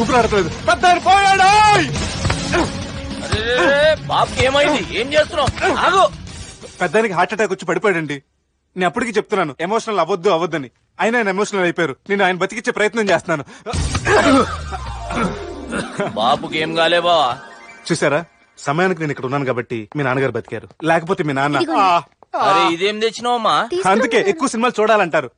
ఊపిరాడట్లేదు. పెద్ద ఆయన పోయాడు. బాబుకి ఏమైంది? ఏం చేస్తున్నావు? ఆగు. పెద్దానికి హార్ట్ అటాక్ వచ్చి పడిపోయాడండి. నేను అప్పటికి చెప్తున్నాను ఎమోషనల్ అవ్వద్దని. ఆయన ఎమోషనల్ అయిపోయారు. నేను ఆయన బతికిచ్చే ప్రయత్నం చేస్తున్నాను. బాబుకి ఏం కాలే బావా? చూసారా, సమయానికి నేను ఇక్కడ ఉన్నాను కాబట్టి మీ నాన్నగారు బతికారు. లేకపోతే మీ నాన్న. అరే ఇదేం తెచ్చినావమ్మా? అందుకే ఎక్కువ సినిమాలు చూడాలంటారు.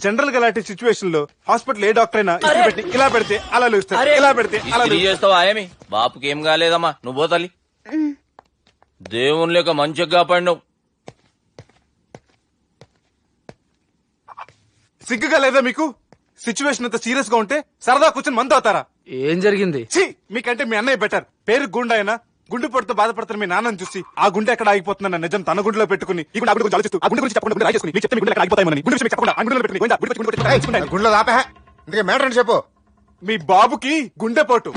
జనరల్ గా అలాంటి సిచ్యువేషన్ లో హాస్పిటల్ ఏ డాక్టర్ అయినా ఇస్త్రీ పెట్టి ఇలా పెడితే అలా లేస్తారు, ఇలా పెడితే అలా చేస్తావా? ఏమి బాపుకి ఏం కాలేదమ్మా, నువ్వు పోతాలి. దేవుని లేక మంచిగా కాపాడినావు. సిగ్గుగా లేదా మీకు? సిచ్యువేషన్ అంత సీరియస్ గా ఉంటే సరదా కూర్చొని మందు అవుతారా? ఏం జరిగింది? ఛీ, మీకంటే మీ అన్నయ్య బెటర్. పేరు గుండె అయినా గుండె పొడితో బాధపడుతున్న మీ నాన్నని చూసి ఆ గుండె ఎక్కడ ఆగిపోతుందన్న నిజం తన గుండెలో పెట్టుకుని ఈ గుండె గురించి ఆలోచిస్తూ ఆ గుండె గురించి చెప్పకుండా రాజేసుకుని మీకు చెప్తే మీ గుండె ఎక్కడ ఆగిపోతాయని గుండె విషయం చెప్పకుండా ఆ గుండెలో పెట్టుకుని గుండెలో దాపే ఇందుకే మ్యాటర్ అని చెప్పు. మీ బాబుకి గుండెపోటు.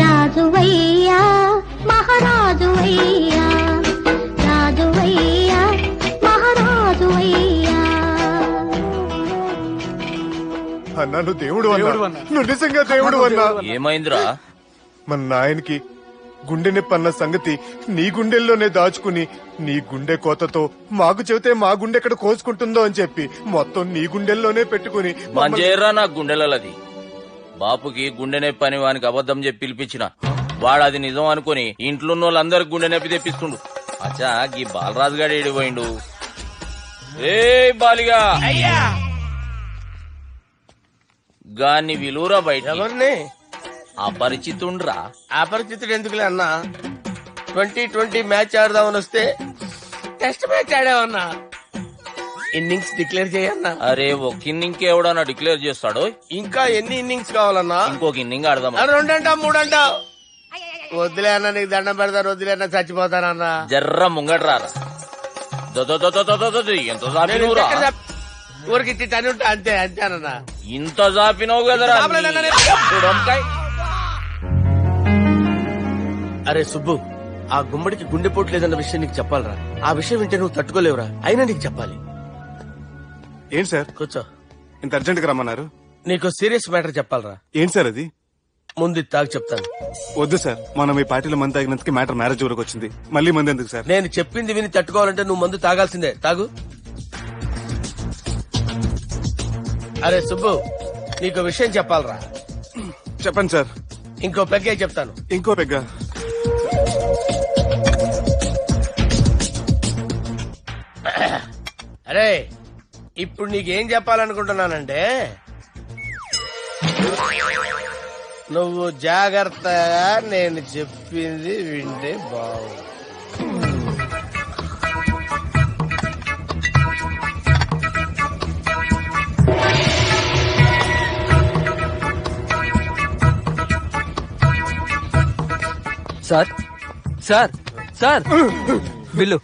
రాజువయ్యా మహారాజువయ్యా, రాజువయ్యా మహారాజువయ్యా. అన్నా నువ్వు దేవుడు అన్నా, నువ్వు నిజంగా దేవుడు అన్నా. ఏమైందిరా? మన నాయనకి గుండె నొప్పి అన్న సంగతి నీ గుండెల్లోనే దాచుకుని నీ గుండె కోతతో మాకు చెబితే మా గుండె ఎక్కడ కోసుకుంటుందో అని చెప్పి మొత్తం నీ గుండెల్లోనే పెట్టుకుని మంజేరా నా గుండెలది. బాపుకి గుండె నొప్పి అని వానికి అబద్ధం చెప్పి పిలిపించిన వాడు అది నిజం అనుకుని ఇంట్లో ఉన్న వాళ్ళందరికి గుండె నొప్పి తెప్పిస్తుండు. అచ్చా గీ బాలరాజు గారు ఏడిపోయిండు. ఏ బాలిగా గాన్ని విలువరా బయట. ఎవరిని? అపరిచితుండ్రా. అపరిచితుడు ఎందుకులే అన్నా? 2020 మ్యాచ్ ఆడదామని వస్తే టెస్ట్ మ్యాచ్ ఆడామన్నా. ఇన్నింగ్స్ డిక్లేర్ చేయన్నా. అరే ఒక ఇన్నింగ్ ఎవడన్నా డిక్లేర్ చేస్తాడు? ఇంకా ఎన్ని ఇన్నింగ్స్ కావాలన్నా? ఇంకొక ఇన్నింగ్ ఆడదాం. 2 అంటావు 3 అంటావు. వద్దులే అన్న, నీకు దండం పెడతాను. వద్దులే అన్న, చచ్చిపోతానన్నా. జర్ర ముంగట్రారా. ఎంత జాపినవురా? ఊరికి టని ఉంటా అంతే అంతేనన్నా. ఇంత జాపినవు కదరా. అరే సుబ్బు, ఆ గుమ్మడికి గుండెపోటు లేదన్న విషయం నీకు చెప్పాలరా. ఆ విషయం వింటే నువ్వు తట్టుకోలేవురా. అయినా నీకు చెప్పాలి. ఏంటి సార్ కూర్చో. ఇంత అర్జెంట్ గా రమ్మన్నారు? నీకు సీరియస్ మ్యాటర్ చెప్పాలరా. ఏంటి సార్ అది? ముందు ఇది తాగు చెప్తాను. వద్దు సార్, మనం ఈ పార్టీలో మంది తాగినందుకు మ్యాటర్ మ్యారేజ్ వరకు వచ్చింది. మళ్ళీ మంది ఎందుకు సార్? నేను చెప్పింది విని తట్టుకోవాలంటే నువ్వు మందు తాగాల్సిందే. తాగు. అరే సుబ్బు, నీకు విషయం చెప్పాలరా. చెప్పండి సార్. ఇంకో పెగ్గే చెప్తాను. ఇంకో పెగ్గ. అరే ఇప్పుడు నీకేం చెప్పాలనుకుంటున్నానంటే, నువ్వు జాగ్రత్తగా నేను చెప్పింది వింటే బాగుంది. Sir sir sir bill.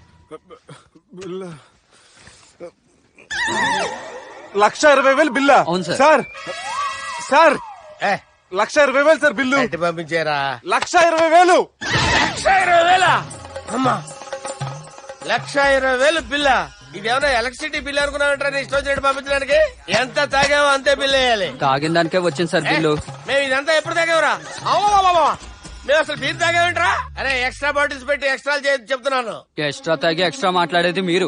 1,20,000 బిల్లా? అవును సార్. సార్ సార్ ఏ 1,20,000 సార్ బిల్లు. ఎట్టి పంపించేరా. 1,20,000. 1,20,000 అమ్మా. 1,20,000 బిల్లా? ఇదేమన్నా ఎలక్ట్రిసిటీ బిల్ అనుకున్నామంటారా? నీ ఇష్టం వచ్చినట్టు పంపించడానికి. ఎంత తాగామో అంతే బిల్ వేయాలి. తాగిన దానికే వచ్చింది సార్ బిల్లు. మేము ఇదంతా ఎప్పుడు తాగామరా? మేము అసలు బీర్ తాగామంటరా? అరే ఎక్స్ట్రా బాటిల్స్ పెట్టి ఎక్స్ట్రా చెప్తున్నాను. ఎక్స్ట్రా తాగి ఎక్స్ట్రా మాట్లాడేది మీరు.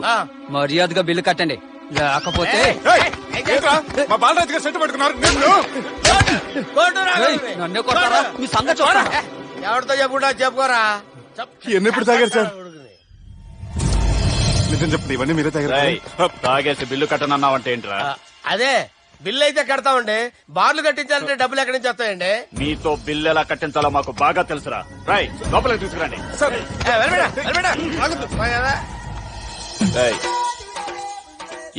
మర్యాదగా బిల్లు కట్టండి, లేకపోతే మా బాలరాజు గారు సెట్ పట్టుకున్నారు. నన్నే కొడతారా? మీ సంగతి చూడరా. ఎవరితో చెప్పుకుంటా చెప్పుకోరా. ఎన్ని ఎప్పుడు తాగారు సార్? నిజం చెప్పండి, ఇవన్నీ మీరే తాగారు. తాగేసి బిల్లు కట్టనన్నావంటే ఏంట్రా? అదే బిల్లు అయితే కడతామండి. బార్లు కట్టించాలంటే డబ్బులు ఎక్కడి నుంచి వస్తాయండి? మీతో బిల్లు ఎలా కట్టించాలో మాకు బాగా తెలుసురా. రాయ్ లోపలికి తీసుకురండి.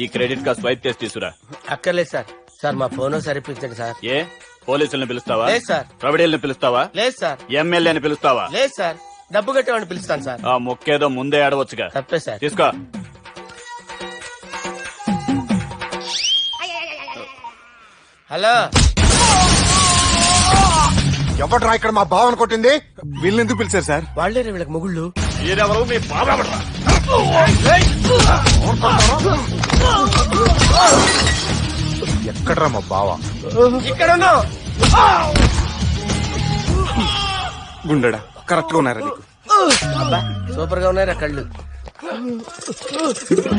ఈ క్రెడిట్ కార్డ్ స్వైప్ చేసి తీసుకురా. అక్కర్లేదు సార్. సార్ మా ఫోన్ సరిపించండి సార్. ఏ పోలీసుల్ని పిలుస్తావా? లేదు సార్. ప్రొవిడీల్ని పిలుస్తావా? లేదు సార్. ఎమ్మెల్యేని పిలుస్తావా? లేదు సార్. డబ్బు కట్టేవాడిని పిలుస్తాను సార్. ఆ మొక్కేదో ముందే ఆడవచ్చుగా. తప్పే సార్. తీసుకో. హలో, ఎవడరా ఇక్కడ మా బావని కొట్టింది? వీళ్ళని ఎందుకు పిలిచారు సార్? వాళ్ళేరే వీళ్ళకి మొగుళ్ళు. మీరెవరు? మీ బాబా ఎక్కడ్రా మా బావా? ఇక్కడ ఉన్నావు. గుండెడా కరెక్ట్ గా ఉన్నారా నీకు? సూపర్ గా ఉన్నారా కళ్ళు?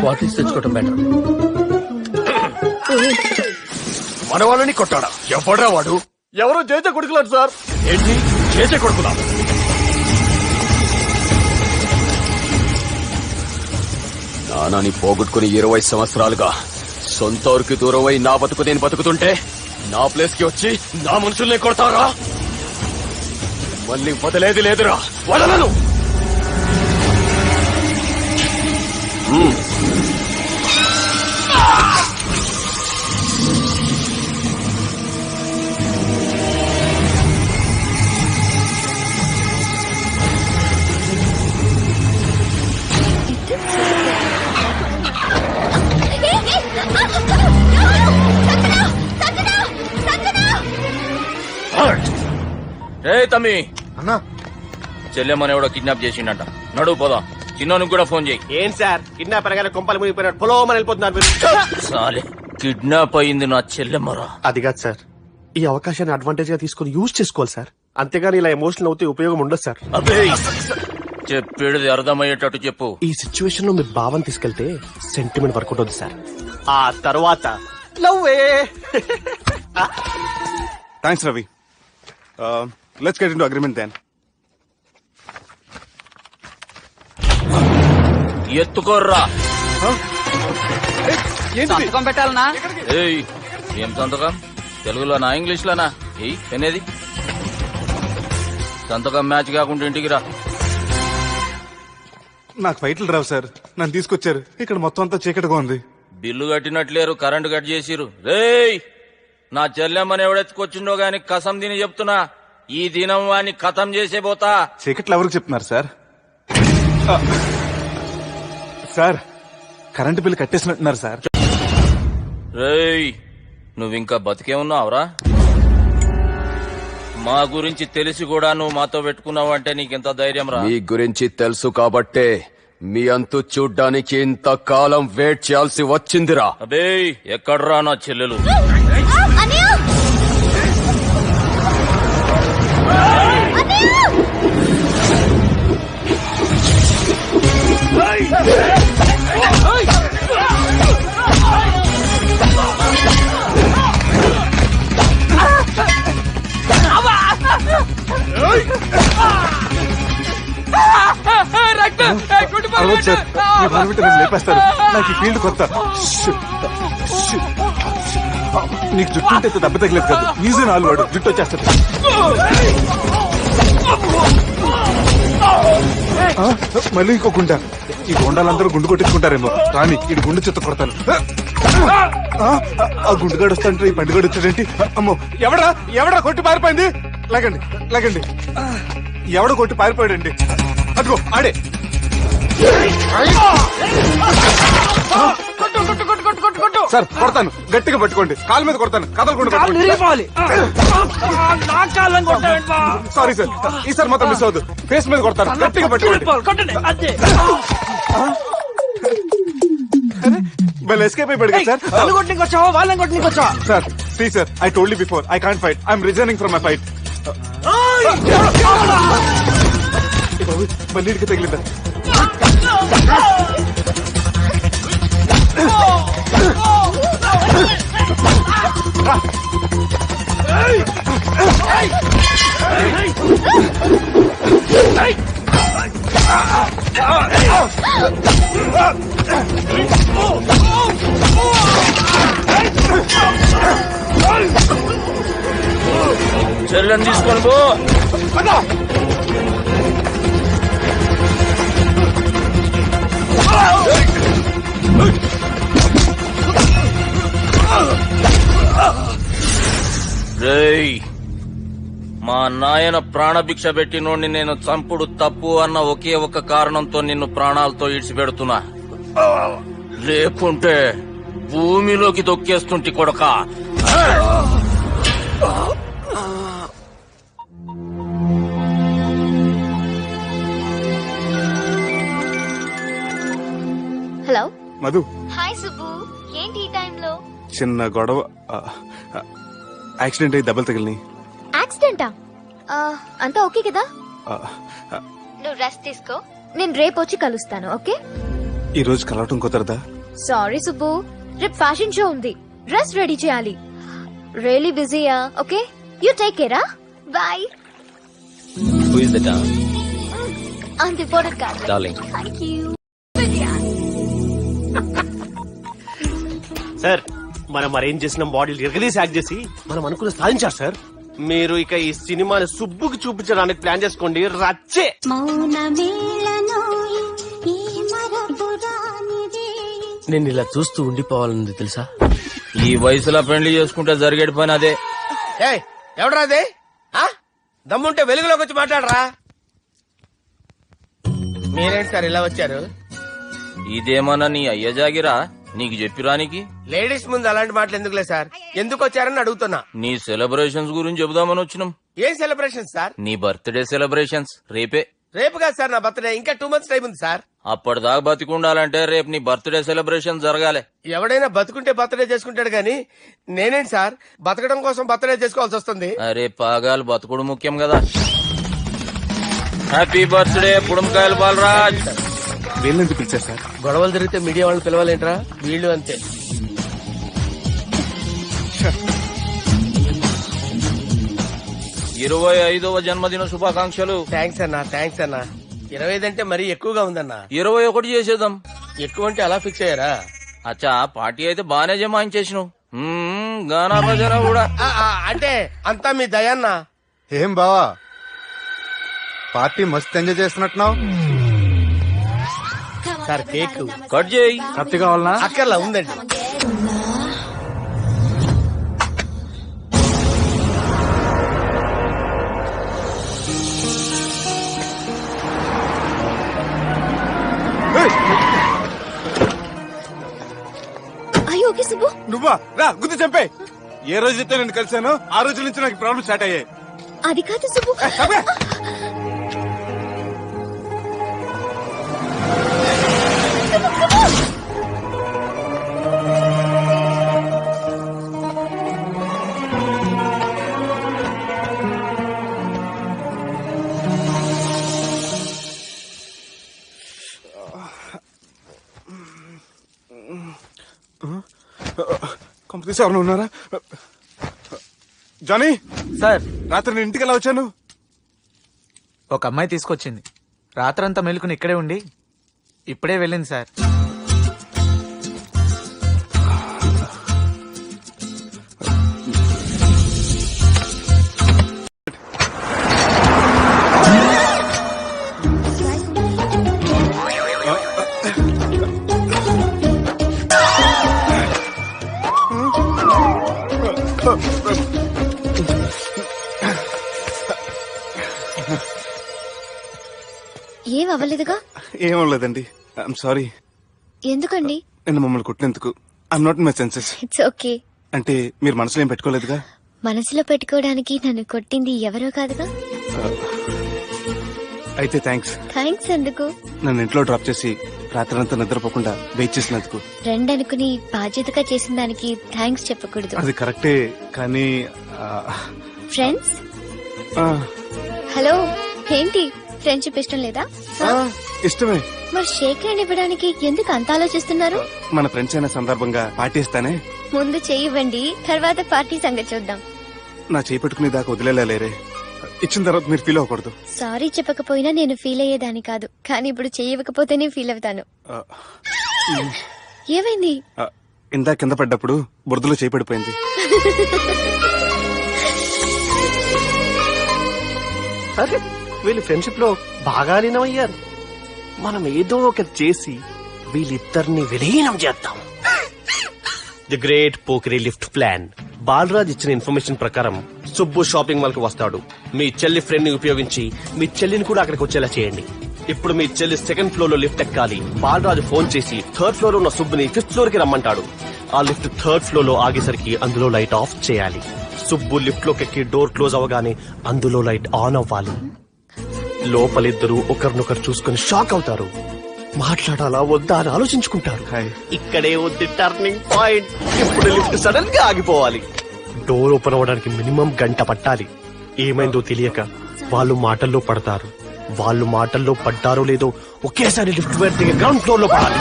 బాటిల్స్ తెచ్చుకోవటం బెటర్. మన వాళ్ళని కొట్టాడా? ఎవడ్రా వాడు? ఎవరో చేసే కొడుకులాడు సార్. ఏంటి చేసే కొడుకులా? నానాని పోగొట్టుకుని 20 సంవత్సరాలుగా సొంత ఊరికి దూరమై నా బతుకు నేను బతుకుతుంటే నా ప్లేస్ కి వచ్చి నా మనుషుల్ని కొడతారా? మళ్ళీ వదిలేది లేదురా, వదలను. రే తమ్మి, అన్నా చెల్లెమ్మని ఎవడో కిడ్నాప్ చేసిండట. నడువు పోదాం. చిన్నోనికి కూడా ఫోన్ చేయి. ఏం సార్ కిడ్నాప్ అనగానే కొంపలు మునిగిపోయినట్టు పొలోమని వెళ్ళిపోతున్నారు మీరు. సాలే, కిడ్నాప్ అయింది నా చెల్లెమ్మరా. అది కాదు సార్, ఈ అవకాశాన్ని అడ్వాంటేజ్ గా తీసుకుని యూజ్ చేసుకోవాలి సార్. అంతేగాని ఇలా ఎమోషనల్ అవుతే ఉపయోగం ఉండదు సార్. అబ్బే, చెప్పేది అర్థమయ్యేటట్టు చెప్పు. ఈ సిచ్యువేషన్ లో మీ భావం తీసుకెళ్తే సెంటిమెంట్ వర్కౌట్ అవుతుంది సార్. ఆ తర్వాత లవ్వే. Thanks Ravi. Let's get into agreement then. ఎత్తుకోర్రా. సంతకం పెట్టాలనా? ఏయ్, ఏం సంతకం? తెలుగులోనా ఇంగ్లీష్ లోనా? ఏయ్ అనేది సంతకం మ్యాచ్ కాకుండా ఇంటికి రా. నాకు ఫైట్లు రావు సార్, నన్ను తీసుకొచ్చారు. ఇక్కడ మొత్తం అంతా చీకటిగా ఉంది. బిల్లు కట్టినట్లేరు, కరెంటు కట్ చేసిరు. రేయ్, నా చెల్లెమ్మని ఎవడెత్తుకొచ్చిండో గాని కసం తిని చెప్తున్నా, ఈ దినం వాణ్ణి కథం చేసే పోతా. చీకట్లో ఎవరికి చెప్తున్నారు సార్? సార్ కరెంటు బిల్లు కట్టేసినట్టున్నారు సార్. రేయ్, నువ్వింకా బతికే ఉన్నావురా? మా గురించి తెలిసి కూడా నువ్వు మాతో పెట్టుకున్నావు అంటే నీకెంత ధైర్యం రా? మీ గురించి తెలుసు కాబట్టే మీ అంతు చూడ్డానికి ఇంతకాలం వెయిట్ చేయాల్సి వచ్చిందిరా. అబే, ఎక్కడ్రా నా చెల్లెలు? అరవదు సార్, ఈ బాధపెట్టి నన్ను లేపేస్తారు. నాకు ఈ ఫీల్డ్ కొత్త. నీకు జుట్టు ఉంటే దెబ్బ తగిలేదు కాదు, ఈజీ నాలుగు వాడు జుట్టు వచ్చేస్తుంది. మళ్ళీ ఇంకో గుండ. ఈ గుండాలందరూ గుండు కొట్టించుకుంటారేమో. రాని ఈ గుండు చెత్త కొడతాను. ఆ గుండుగాడు వస్తాంటే ఈ పండుగడు వచ్చాడేంటి? అమ్మో, ఎవడా కొట్టి పారిపోయింది? లాగండి లాగండి. ఎవడ కొట్టి పారిపోయాడండి? అదిగో ఆడే. సార్ కొడతాను, గట్టిగా పట్టుకోండి. కాలు మీద కొడతాను, కదలకుండా పట్టుకోండి. సారీ సార్, ఈసారి మాత్రం మిస్ అవ్వదు. ఫేస్ మీద కొడతాను, గట్టిగా పట్టుకోండి. ఎస్కేప్ అయిపోయాడు కదా సార్. వాళ్ళని కొట్టుకొచ్చా sir see sir, I told you before, I can't fight. I'm resigning from my fight. మళ్ళీ ఇడికి తగిలిందా? చెల్లెని తీసుకొని పో. రేయ్, మా నాయన ప్రాణభిక్ష పెట్టినోడిని నేను చంపుడు తప్పు అన్న ఒకే ఒక కారణంతో నిన్ను ప్రాణాలతో ఇడిచిపెడుతున్నా. లేకుంటే భూమిలోకి దొక్కేస్తుంటి కొడక. హలో మధు, హాయ్ సుబ్బు, ఏంటి ఈ టైంలో? చిన్న గొడవ యాక్సిడెంట్ అయ్యి దెబ్బలు తగిలినాయి. యాక్సిడెంటా? అంతా ఓకే కదా? ఆ, ఆ, నువ్వు రెస్ట్ తీసుకో, నేను రేపు వచ్చి కలుస్తాను. ఓకే? ఈ రోజు కలవటం కుదరదా? సారీ సుబ్బు, రేపు ఫ్యాషన్ షో ఉంది, డ్రెస్ రెడీ చేయాలి. రియలీ బిజీయా? Okay, you take care. Bye. Who is that? అంత ఇంపార్టెంట్ కాదు. Darling. Thank you. సార్ మనం అరేంజ్ చేసిన బాడీలు ఎరగదీసి యాక్ట్ చేసి మనం అనుకున్న సాధించారు సార్. మీరు ఇక ఈ సినిమాని సుబ్బుకి చూపించడానికి ప్లాన్ చేసుకోండి. రచ్చే. నేను ఇలా చూస్తూ ఉండిపోవాలని తెలుసా? ఈ వయసులో పెళ్లి చేసుకుంటే జరిగేటి పని అదే. ఏయ్, ఎవడరా అదే? దమ్ముంటే వెలుగులోకి వచ్చి మాట్లాడరా. మీరేంటి సార్ ఇలా వచ్చారు? ఇదేమన్నా నీ అయ్య జాగిరా నీకు చెప్పిరానికి? లేడీస్ ముందు అలాంటి మాటలు ఎందుకులే సార్, ఎందుకు వచ్చారని అడుగుతున్నా. నీ సెలబ్రేషన్స్ గురించి చెబుదామని వచ్చినాం. ఏం సెలబ్రేషన్ సార్? నీ బర్త్డే సెలబ్రేషన్స్ రేపే. రేపు కాదు సార్ నా బర్త్డే, ఇంకా 2 months టైం ఉంది సార్. అప్పటిదాకా బతికుండాలంటే రేపు నీ బర్త్డే సెలబ్రేషన్ జరగాలి. ఎవడైనా బతుకుంటే బర్త్డే చేసుకుంటాడు గాని నేనేంటి సార్ బతకడం కోసం బర్త్డే చేసుకోవాల్సి వస్తుంది? అరే పాగాలు బతుకుడు ముఖ్యం కదా. హ్యాపీ బర్త్డే పుడంకాయలు బాలరాజ్. వీళ్ళెందుకు పిలిచారు సార్? గొడవలు జరిగితే మీడియా వాళ్ళని పిలవాలేంట్రా? వీళ్ళు అంతే. 25వ జన్మదిన శుభాకాంక్షలు. థ్యాంక్స్ అన్నా, థ్యాంక్స్ అన్నా. 25 అంటే మరీ ఎక్కువగా ఉందన్నా. 21 చేసేద్దాం. ఎక్కువ అంటే అలా ఫిక్స్ అయ్యారా? అచ్చా పార్టీ అయితే బానే జమాయించేసినావు. గానా బజారా కూడా. అంటే అంతా మీ దయన్నా. ఏం బావా పార్టీ మస్తు ఎంజాయ్ చేస్తున్నట్టున్నావు. సార్ కేక్ కట్ చేయి. కత్తి కావాలనా? అక్కర్లా ఉందండి. అయ్యో ఓకే సుబ్బు. నువ్వా? రా గుద్దు చంపే. ఏ రోజైతే నేను కలిసానో ఆ రోజు నుంచి నాకు ప్రాబ్లం స్టార్ట్ అయ్యాయి. అది కాదు సుబ్బు. చంపే. కంపెనీస్ ఎవరు ఉన్నారా? జానీ సార్, రాత్రి నేను ఇంటికి ఎలా వచ్చాను? ఒక అమ్మాయి తీసుకొచ్చింది. రాత్రంతా మెలుకుని ఇక్కడే ఉండి ఇప్పుడే వెళ్ళింది సార్. ఏం అవ్వలేదుగా? ఏం లేదండి. I'm sorry. ఎందుకండి? నేను మమ్మల్ని కొట్టినందుకు I'm not in my senses. It's okay. అంటే మీరు మనసులో ఏం పెట్టుకోలేదుగా? మనసులో పెట్టుకోవడానికి నన్ను కొట్టింది ఎవరో కాదుగా. అయితే థ్యాంక్స్. థ్యాంక్స్ ఎందుకు? నన్ను ఇంట్లో డ్రాప్ చేసి రాత్రంతా నిద్రపోకుండా వెయిట్ చేసినందుకు. ఫ్రెండ్ అనుకుని బాధ్యతగా చేసిన దానికి థ్యాంక్స్ చెప్పకూడదు. అది కరెక్టే కానీ ఫ్రెండ్స్ హలో, ఏంటి ఫ్రెండ్షిప్ ఇష్టం లేదా? ఇష్టమే. మరి షేక్ హ్యాండ్ ఇవ్వడానికి ఎందుకు అంత ఆలోచిస్తున్నారు? మన ఫ్రెండ్స్ అయిన సందర్భంగా పార్టీ ఇస్తానే. ముందు చేయివ్వండి, తర్వాత పార్టీ సంగతి చూద్దాం. నా చేయి పెట్టుకునే దాకా వదిలేలేరే. ఇచ్చిన తర్వాత మీరు ఫీల్ అవ్వకూడదు. సారీ చెప్పకపోయినా నేను ఫీల్ అయ్యేదాన్ని కాదు, కానీ ఇప్పుడు చేయకపోతేనే ఫీల్ అవుతాను. ఏమైంది? ఇందా కింద పడ్డప్పుడు బురదలో చేయి పడిపోయింది. అరే వీళ్ళు ఫ్రెండ్షిప్ లో బాగా లీనమయ్యారు. మనం ఏదో ఒకటి చేసి వీళ్ళిద్దరిని విలీనం చేద్దాం. ది గ్రేట్ పోకరీ లిఫ్ట్ ప్లాన్. బాలరాజ్ ఇచ్చిన ఇన్ఫర్మేషన్ ప్రకారం సుబ్బు షాపింగ్ మాల్ కి వస్తాడు. మీ చెల్లి ఫ్రెండ్ ని ఉపయోగించి మీ చెల్లిని కూడా అక్కడికి వచ్చేలా చేయండి. ఇప్పుడు మీ చెల్లి 2nd ఫ్లోర్ లో లిఫ్ట్ ఎక్కాలి. బాలరాజు ఫోన్ చేసి 3rd ఫ్లోర్ లో ఉన్న సుబ్బుని 5th ఫ్లోర్ కి రమ్మంటాడు. ఆ లిఫ్ట్ 3rd ఫ్లోర్ లో ఆగేసరికి అందులో లైట్ ఆఫ్ చేయాలి. సుబ్బు లిఫ్ట్ లోకి ఎక్కి డోర్ క్లోజ్ అవగానే అందులో లైట్ ఆన్ అవ్వాలి. లోపలిద్దరూ ఒకరినొకరు చూసుకుని షాక్ అవుతారు. మాట్లాడాలా వద్దా అని ఆలోచించుకుంటారు. హాయ్. ఇక్కడే ఉంది టర్నింగ్ పాయింట్. ఇప్పుడు లిఫ్ట్ సడన్ గా ఆగిపోవాలి. డోర్ ఓపెన్ అవ్వడానికి మినిమం గంట పట్టాలి. ఏమైందో తెలియక వాళ్ళు మాటల్లో పడతారు. వాళ్ళు మాటల్లో పడ్డారో లేదో ఒకేసారి లిఫ్ట్ వెళ్తే గ్రౌండ్ ఫ్లోర్ లో పడాలి.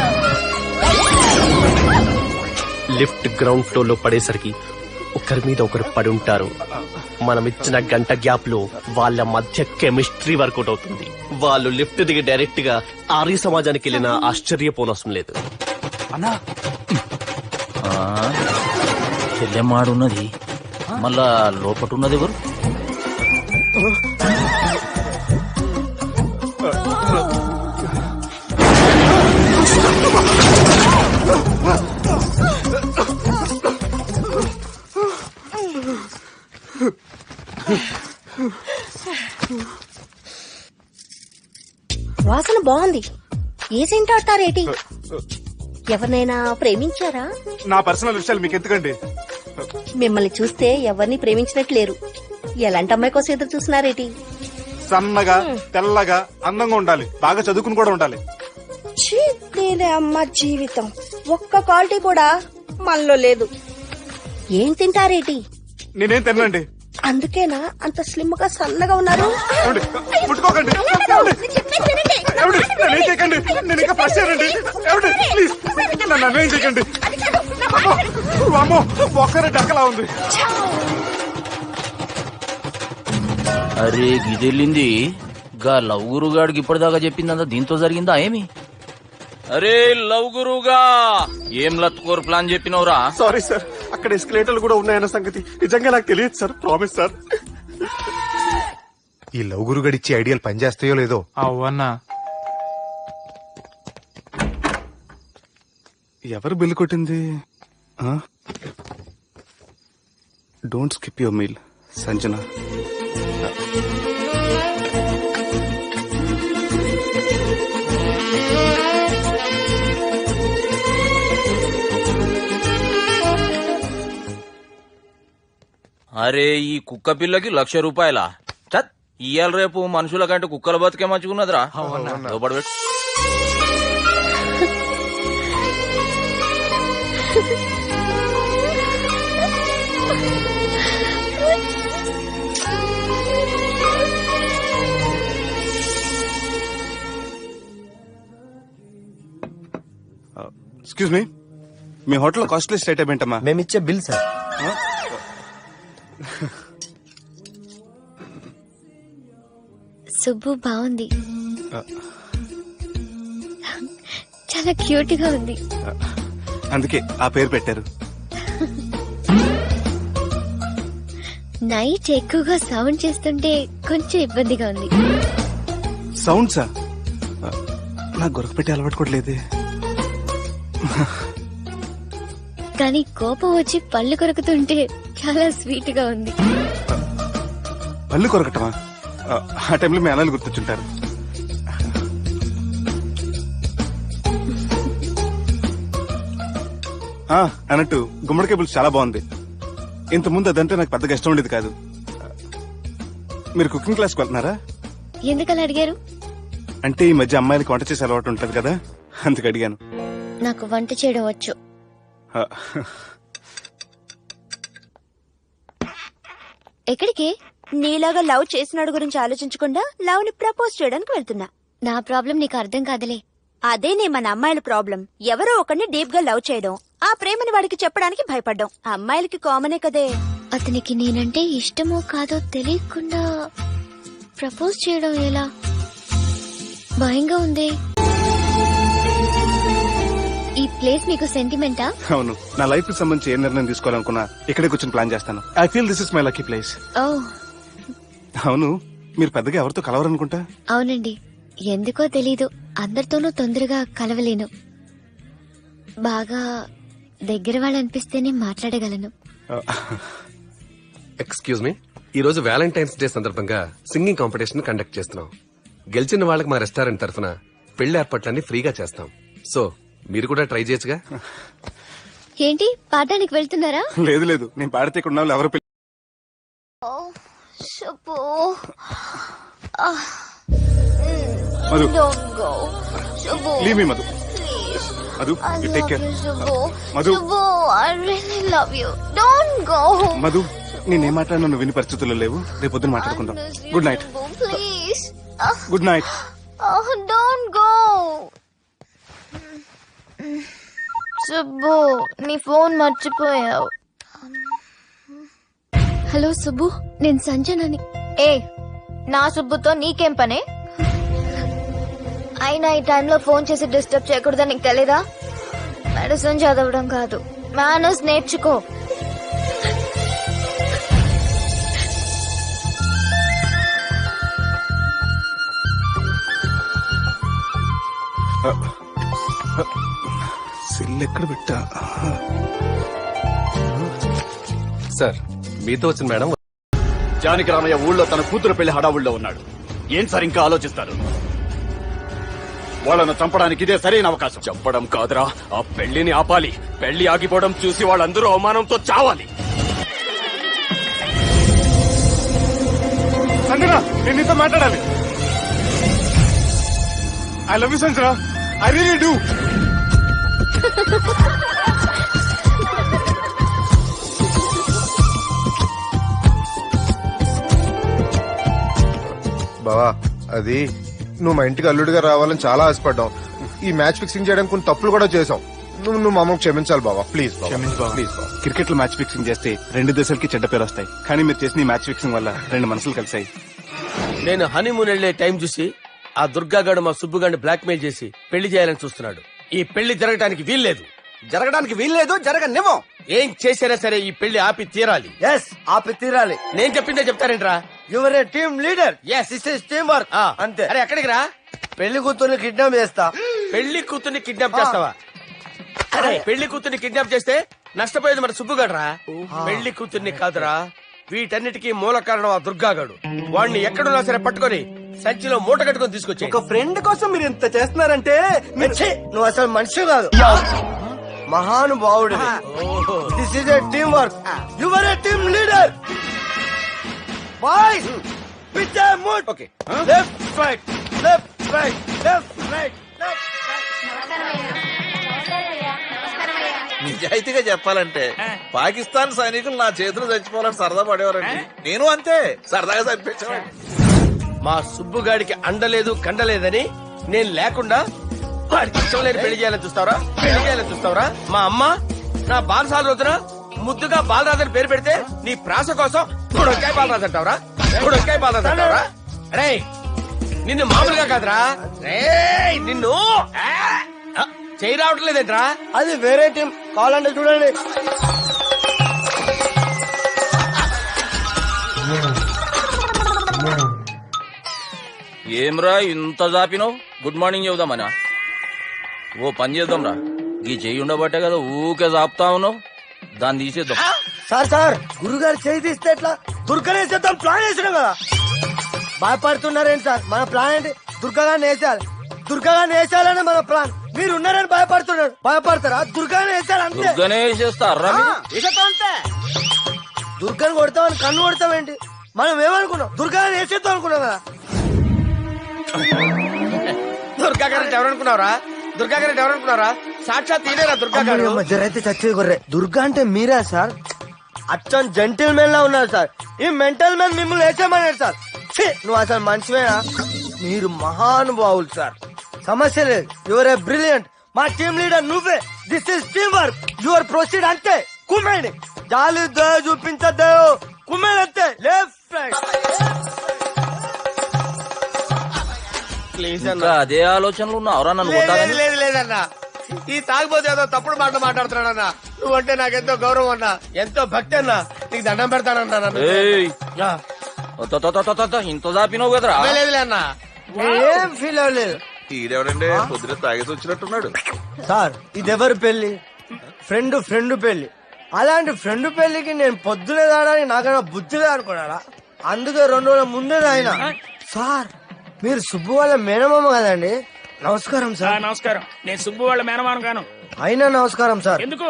లిఫ్ట్ గ్రౌండ్ ఫ్లోర్ లో పడేసరికి ఒకరి మీద ఒకరు పడి ఉంటారు. మనం ఇచ్చిన గంట గ్యాప్ లో వాళ్ళ మధ్య కెమిస్ట్రీ వర్కౌట్ అవుతుంది. వాళ్ళు లిఫ్ట్ దిగి డైరెక్ట్ గా ఆర్య సమాజానికి వెళ్ళినా ఆశ్చర్యపోనవసరం లేదు. అన్నా చెల్లెమ్మాడున్నది మళ్ళా లోపటున్నది ఎవరు? వాసన బాగుంది. ఏ సెంట్ ఆడతారేటి? ఎవరినైనా ప్రేమించారా? నా పర్సనల్ విషయాలు మీకు ఎందుకండి? మిమ్మల్ని చూస్తే ఎవరిని ప్రేమించినట్లేరు. ఎలాంటి అమ్మాయి కోసం ఎదురు చూస్తున్నారేటి? సన్నగా తెల్లగా అందంగా ఉండాలి, బాగా చదువుకుని కూడా ఉండాలి. ఛీ, నేనే అమ్మ జీవితం. ఒక్క క్వాలిటీ కూడా మనలో లేదు. ఏం తింటారేటి? నేనేం తినండి. అందుకేనా అంత స్లిమ్ గా సన్నగా ఉన్నారు? ముట్టుకోకండి, నన్ను ఏం చేయకండి. నేను ఇంకా ఫ్రెష్ అయ్యానండి. ప్లీజ్ నన్ను అన్వేం చేయకండి. అమ్మో, ఒక్కరే డక్కలా ఉంది. అరే గిదెళ్ళింది గా లవ్ గురుగాడికి ఇప్పటిదాకా చెప్పిందంతా దీంతో జరిగిందా ఏమి? అరే లవ్ గురుగా ఏం లత్కోర్ ప్లాన్ చెప్పినవురా? సారీ సార్, అక్కడ ఎస్కలేటర్లు కూడా ఉన్నాయన్న సంగతి నిజంగా నాకు తెలియదు సార్. Promise sir. ఈ లవ్ గురుగడిచ్చే ఐడియాలు పనిచేస్తాయో లేదో. అవ్వన్నా ఎవరు బిల్లు కొట్టింది? Don't skip your meal Sanjana. అరే ఈ కుక్క పిల్లకి ₹1,00,000 చత్ ఇయ్యాల రేపు మనుషుల కంటే కుక్కల బతికే మంచుకున్నదిరా. లోపడి పెట్టు. ఎక్స్క్యూజ్ మీ, మీ హోటల్ కాస్ట్లీ స్టేట్ ఏంటమ్మా? మేమిచ్చే బిల్ సార్. సుబ్బు బాగుంది, చాలా క్యూట్ గా ఉంది. అందుకే ఆ పేరు పెట్టారు. నైట్ ఎక్కువగా సౌండ్ చేస్తుంటే కొంచెం ఇబ్బందిగా ఉంది. సౌండ్సా? నాకు గొరక పెట్టి అలవాటు కూడా లేదే. కానీ కోపం వచ్చి పళ్ళు కొరుకుతుంటే చాలా స్వీట్ గా ఉంది. పళ్ళు కొరకటమా? ఆ టైంలో మీ అన్నలు గుర్తొచ్చుంటారు. అన్నట్టు గుమ్మడికాయ పులుసు చాలా బాగుంది. ఇంత ముందు అదంటే నాకు పెద్దగా ఇష్టం ఉండేది కాదు. మీరు కుకింగ్ క్లాస్కి వెళ్తున్నారా? ఎందుకలా అడిగారు? అంటే ఈ మధ్య అమ్మాయిలకి వంట చేసే అలవాటు ఉంటది కదా, అందుకు అడిగాను. నాకు వంట చేయడం వచ్చు. ఎక్కడికి? నీలాగా లవ్ చేసినాడు గురించి ఆలోచించకుండా లవ్ ని ప్రపోజ్ చేయడానికి వెళ్తున్నా. నా ప్రాబ్లం నీకు అర్థం కాదులే. అదేనే మన అమ్మాయిల ప్రాబ్లం. ఎవరో ఒకరిని డీప్ గా లవ్ చేయడం, ఆ ప్రేమని వాడికి చెప్పడానికి భయపడ్డం అమ్మాయిలకి కామనే కదే. అతనికి నేనంటే ఇష్టమో కాదో తెలియకుండా ప్రపోజ్ చేయడం ఎలా? భయంగా ఉంది. ఈ ప్లేస్ మీకు సెంటిమెంటా? అవును, నా లైఫ్ కి సంబంధించి ఏ నిర్ణయం తీసుకోవాలనుకున్నా ఇక్కడే కూర్చొని ప్లాన్ చేస్తాను. I feel this is my lucky place. Oh అవును, మీరు పెద్దగా ఎవరితో కలవరనుకుంటా? అవునండి, ఎందుకో తెలీదు, అందరితోనూ తొందరగా కలవలేను. బాగా దగ్గర వాళ్ళు అనిపిస్తేనే మాట్లాడగలను. ఎక్స్క్యూజ్ మీ, ఈ రోజు వ్యాలంటైన్స్ డే సందర్భంగా సింగింగ్ కాంపిటీషన్ కండక్ట్ చేస్తున్నాం. గెలిచిన వాళ్ళకి మా రెస్టారెంట్ తరఫున పెళ్లి ఏర్పాట్లన్నీ ఫ్రీగా చేస్తాం. సో మీరు కూడా ట్రై చేయొచ్చుగా. ఏంటి పాడడానికి వెళ్తున్నారా? లేదు లేదు, నేను పాడితే ఇక్కడ ఉన్న వాళ్ళు ఎవరు Madhu Don't go. Subbu. Leave me Madhu. Please. Madhu I you love take care. you, Subbu. Madhu. Subbu, I really love you. Don't go. Madhu నేనేం మాట్లాడినా నువ్వు విని పరిస్థితుల్లో లేవు. రేపు పొద్దున మాట్లాడుకుందాం. I miss you, good night. Subbu, please. Good night. Don't go. Subbu నీ ఫోన్ మర్చిపోయావు. హలో సుబ్బు, నేను సంజనని. ఏ నా సుబ్బుతో నీకేం పనే? అయినా ఈ టైంలో ఫోన్ చేసి డిస్టర్బ్ చేయకూడదని నీకు తెలీదా? మెడిసిన్ చదవడం కాదు, మేనర్స్ నేర్చుకో. సెల్ ఎక్కడ పెట్టా? సార్ మీతో వచ్చిన మేడం జానకి రామయ్య ఊళ్ళో తన కూతురు పెళ్లి హడావుల్లో ఉన్నాడు. ఏం సార్ ఇంకా ఆలోచిస్తారు? వాళ్ళను చంపడానికి ఇదే సరైన అవకాశం. చెప్పడం కాదురా, ఆ పెళ్లిని ఆపాలి. పెళ్లి ఆగిపోవడం చూసి వాళ్ళందరూ అవమానంతో చావాలి. సంజన నేను నీతో మాట్లాడాలి. I love you Sanjana, I really do. బావా అది నువ్వు మా ఇంటికి అల్లుడిగా రావాలని చాలా ఆశపడ్డావు. ఈ మ్యాచ్ ఫిక్సింగ్ చేయడానికి కొన్ని తప్పులు కూడా చేసావు. నువ్వు మమ్మల్ని క్షమించాలి బావా, ప్లీజ్. ప్లీజ్ క్రికెట్ లో మ్యాచ్ ఫిక్సింగ్ చేస్తే 2 దేశాలకి చెడ్డ పేరు వస్తాయి. కానీ మీరు చేసిన ఈ మ్యాచ్ ఫిక్సింగ్ వల్ల 2 మనసులు కలిసాయి. నేను హనీమూన్ వెళ్లే టైం చూసి ఆ దుర్గాగాడు మా సుబ్బుగాడిని బ్లాక్ మెయిల్ చేసి పెళ్లి చేయాలని చూస్తున్నాడు. ఈ పెళ్లి జరగటానికి వీల్లేదు. జరగనివ్వం. ఏం చేసినా సరే ఈ పెళ్లి ఆపి తీరాలి. ఎస్ ఆపి తీరాలి. నేను చెప్పిందే చెప్తారేంట్రా? Your a team leader. Yes this is team work. అంతే. అరే ఎక్కడికి రా? పెళ్లి కూతుర్ని కిడ్నాప్ చేస్తా. పెళ్లి కూతుర్ని కిడ్నాప్ చేస్తావా? అరే పెళ్లి కూతుర్ని కిడ్నాప్ చేస్తే నష్టపోయేది మన సుబ్బుగాడరా. పెళ్లి కూతుర్ని కాదురా, వీటన్నిటికీ మూల కారణం ఆ దుర్గాగాడు. వాడిని ఎక్కడున్నా సరే పట్టుకొని సంచిలో మూట కట్టుకొని తీసుకొచ్చి. ఒక ఫ్రెండ్ కోసం మీరు ఇంత చేస్తున్నారంటే నువ్వు అసలు మనిషి కాదు, మహానుభావుడు. This is a team work. Your a team leader. Boys with a mood. Okay left right left right left right. నిజాయితీగా చెప్పాలంటే పాకిస్తాన్ సైనికులు నా చేతులు చచ్చిపోవాలని సరదా పడేవారండి. నేను అంతే సరదాగా చనిపించేవాడిని. మా సుబ్బుగాడికి అండలేదు కండలేదని నేను లేకుండా వాడికి ఇష్టం లేని పెళ్లి చేయాలని చూస్తావరా? పెళ్లి చేయాలని చూస్తావరా? మా అమ్మ నా బాలసాల రోజున ముద్దుగా బాలరాజు అని పేరు పెడితే నీ ప్రాస కోసం గుడొక్కాయ బాలరాజు అంటావరా? గుడొక్కాయ బాలరాజు అంటావరా? రే నిన్ను మామూలుగా కాదురా, రే నిన్ను చేయి రావట్లేదేంట్రా? అది వేరే టీం, కావాలంటే చూడండి. ఏమ్రా ఇంత జాపినావు? Good morning చెబుదామనా? ఓ పని చేద్దాం రా, ఈ చెయ్యి ఉండబట్టే కదా ఊకే జాపుతా ఉన్నావు. దాన్ని తీసేద్దాం. సార్ గురుగారు చేయి తీస్తే ఎట్లా? దుర్గనేసేద్దాం ప్లాన్ వేసినాం కదా. భయపడుతున్నారేంటి సార్? మన ప్లాన్ ఏంటి? దుర్గాగాన్ని వేసేయాలి. దుర్గాగాన్ని వేసేయాలని మన ప్లాన్. మీరు ఉన్నారని భయపడుతున్నారు. భయపడతారా? దుర్గాని వేసేయాలి అంతే. దుర్గనే వేసేస్తారా? అంతే. దుర్గాని కొడతామని కన్ను కొడతామేంటి? మనం ఏమనుకున్నాం? దుర్గాని వేసేద్దాం అనుకున్నాం కదా. దుర్గా గారు ఎవరనుకున్నారా? దుర్గా గారు ఎవరనుకున్నారా? సాక్షాత్ ఈయనేరా దుర్గా గారు. మధ్యరైతే చచ్చేది గొర్రె. దుర్గా అంటే మీరా సార్? అచ్చం జెంటిల్ మెన్ లా ఉన్నారు సార్. ఈ మెంటల్ మెన్ మిమ్మల్ని వేసేమన్నాడు సార్. నువ్వు అసలు మనిషివేనా? మీరు మహానుభావులు సార్, సమస్య లేదు. Your a brilliant. మా టీమ్ లీడర్ నువ్వే. This is team work. Your proceed అంతే. కుమ్మేండి. జాలి దయ చూపించద్దు. కుమ్మేండి అంతే. Left right. ప్లీజ్ ఇంకా అదే ఆలోచనలు ఉన్నావురా నన్ను కొట్టాలని? లేదు లేదన్నా, ఈ తాగిపోతే ఏదో తప్పుడు మాటలు మాట్లాడుతున్నాడన్నా. నువ్వంటే నాకెంతో గౌరవం అన్నా, ఎంతో భక్తి అన్నా. నీకు దండం పెడతానన్నా. నన్ను ఏయ్, ఇంత దాపినావు కదరా? లేదులే అన్నా, ఏం ఫీల్ అవ్వలేదు. ఈడెవడండి పొద్దున తాగేసి వచ్చినట్టున్నాడు. సార్ ఇది ఎవరి పెళ్లి? ఫ్రెండ్ పెళ్లి. అలాంటి ఫ్రెండ్ పెళ్లికి నేను పొద్దునే తాగడానికి నాకైనా బుద్ధిగా అనుకున్నారా? అందుకే 2 రోజుల ముందే ఆయన. సార్ మీరు సుబ్బు వాళ్ళ మేనమామ కదండి? నమస్కారం సార్. నమస్కారం. నేను సుబ్బు వాళ్ళ మేనమామ గాను. అయినా నమస్కారం సార్. ఎందుకు?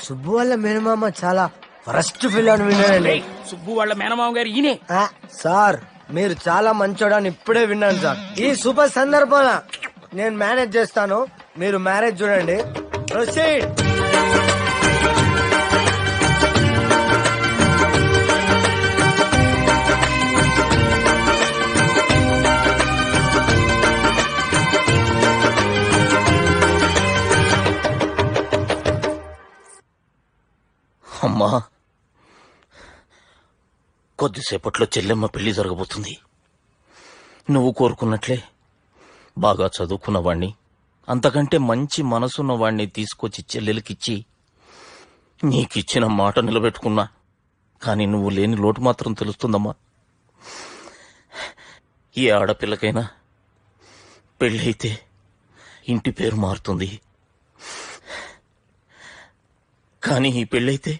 సుబ్బు వాళ్ళ మేనమామ చాలా ఫస్ట్ ఫిల్ అని విన్నానండి. సుబ్బు వాళ్ళ మేనమామ గారు ఈయనే. సార్ మీరు చాలా మంచోడని ఇప్పుడే విన్నాను సార్. ఈ శుభ సందర్భాన నేను మేనేజ్ చేస్తాను, మీరు మ్యారేజ్ చూడండి. ప్రొసీడ్. అమ్మా, కొద్దిసేపట్లో చెల్లెమ్మ పెళ్లి జరగబోతుంది. నువ్వు కోరుకున్నట్లే బాగా చదువుకున్నవాణ్ణి, అంతకంటే మంచి మనసున్నవాణ్ణి తీసుకొచ్చి చెల్లెలకిచ్చి నీకిచ్చిన మాట నిలబెట్టుకున్నా. కానీ నువ్వు లేని లోటు మాత్రం తెలుస్తుందమ్మా. ఏ ఆడపిల్లకైనా పెళ్ళైతే ఇంటి పేరు మారుతుంది, కానీ ఈ పెళ్ళైతే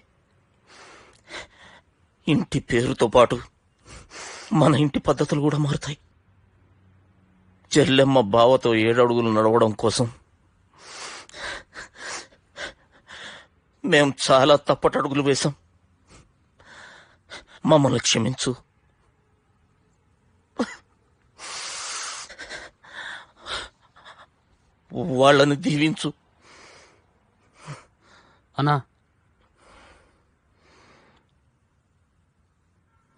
ఇంటి పేరుతో పాటు మన ఇంటి పద్ధతులు కూడా మారుతాయి. చెల్లెమ్మ బావతో 7 అడుగులు నడవడం కోసం మేం చాలా తప్పటడుగులు వేశాం. మమ్మల్ని క్షమించు. వాళ్ళని దీవించు. అన్నా,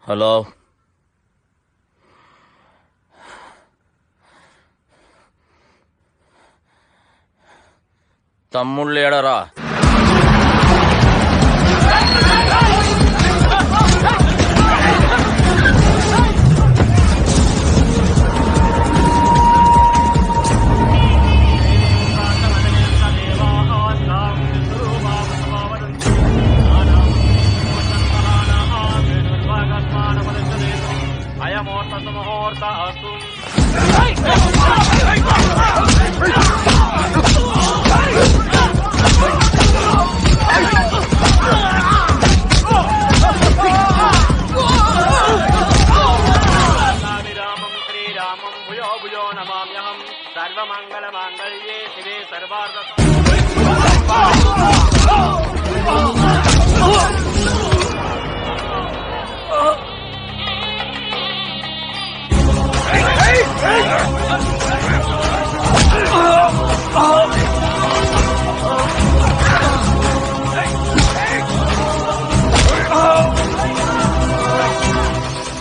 హలో, తమ్ముళ్ళు ఏడరా? సర్వమంగళమాంగళ్యే శివే సర్వార్థ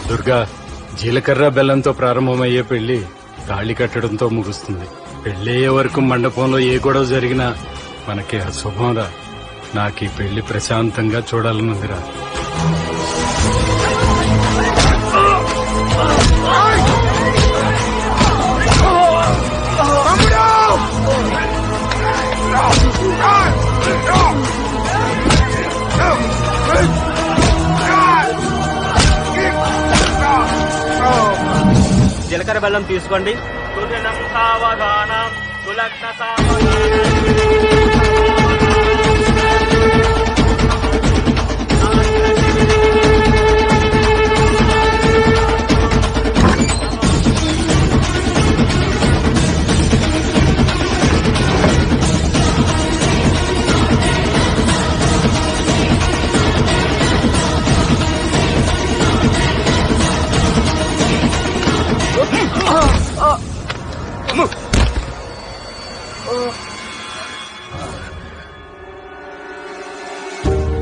దుర్గా, జీలకర్ర బెల్లంతో ప్రారంభమయ్యే పెళ్లి తాళి కట్టడంతో ముగుస్తుంది. పెళ్ళయ్యే వరకు మండపంలో ఏ గొడవ జరిగినా మనకి అశుభంరా. నాకు ఈ పెళ్లి ప్రశాంతంగా చూడాలనుందిరా. జీలకర్ర బెల్లం తీసుకోండి. సుజనం సావధానం సులగ్న సావధానం.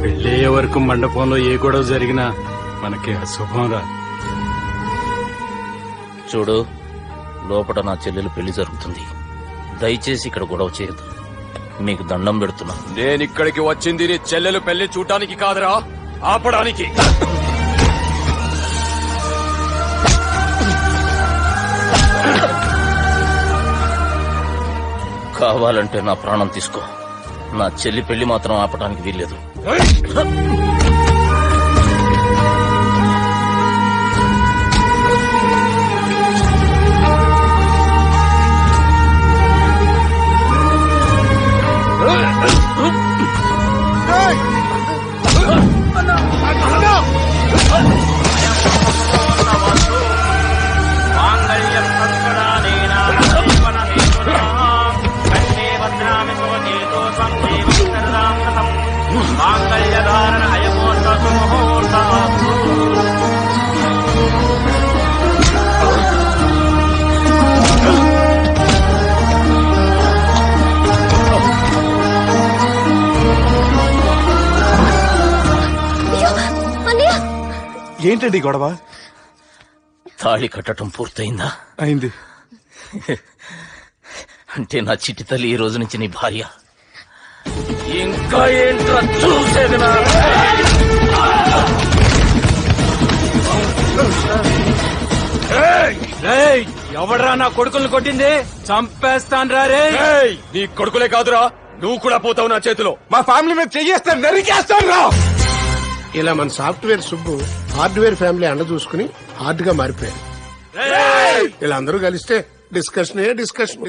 పెళ్ళయ్యే వరకు మండపంలో ఏ గొడవ జరిగినా మనకి అశుభంరా. చూడు, లోపల నా చెల్లెలు పెళ్లి జరుగుతుంది. దయచేసి ఇక్కడ గొడవ చేయదు. మీకు దండం పెడుతున్నా. నేనిక్కడికి వచ్చింది నీ చెల్లెలు పెళ్లి చూడటానికి కాదురా, ఆపడానికి. కావాలంటే నా ప్రాణం తీసుకో, నా చెల్లి పెళ్లి మాత్రం ఆపడానికి వీల్లేదు. మాంగళ్యధారణ ఏంటండి ఈ గొడవ? తాళి కట్టడం పూర్తయిందా? అయింది. అంటే నా చిట్టి తల్లి ఈ రోజు నుంచి నీ భార్య. ఇంకా ఏంట్రా చూసేది? ఎవడరా నా కొడుకులను కొట్టింది? చంపేస్తాను రా రే. నీ కొడుకులే కాదురా, నువ్వు కూడా పోతావు నా చేతిలో. మా ఫ్యామిలీ మీద చెయ్యేస్తాను, నరికేస్తాను రా. ఇలా మన సాఫ్ట్వేర్ సుబ్బు హార్డ్వేర్ ఫ్యామిలీ అండ చూసుకుని హార్డ్ గా మారిపోయాడు. ఇలా అందరూ కలిస్తే డిస్కషన్.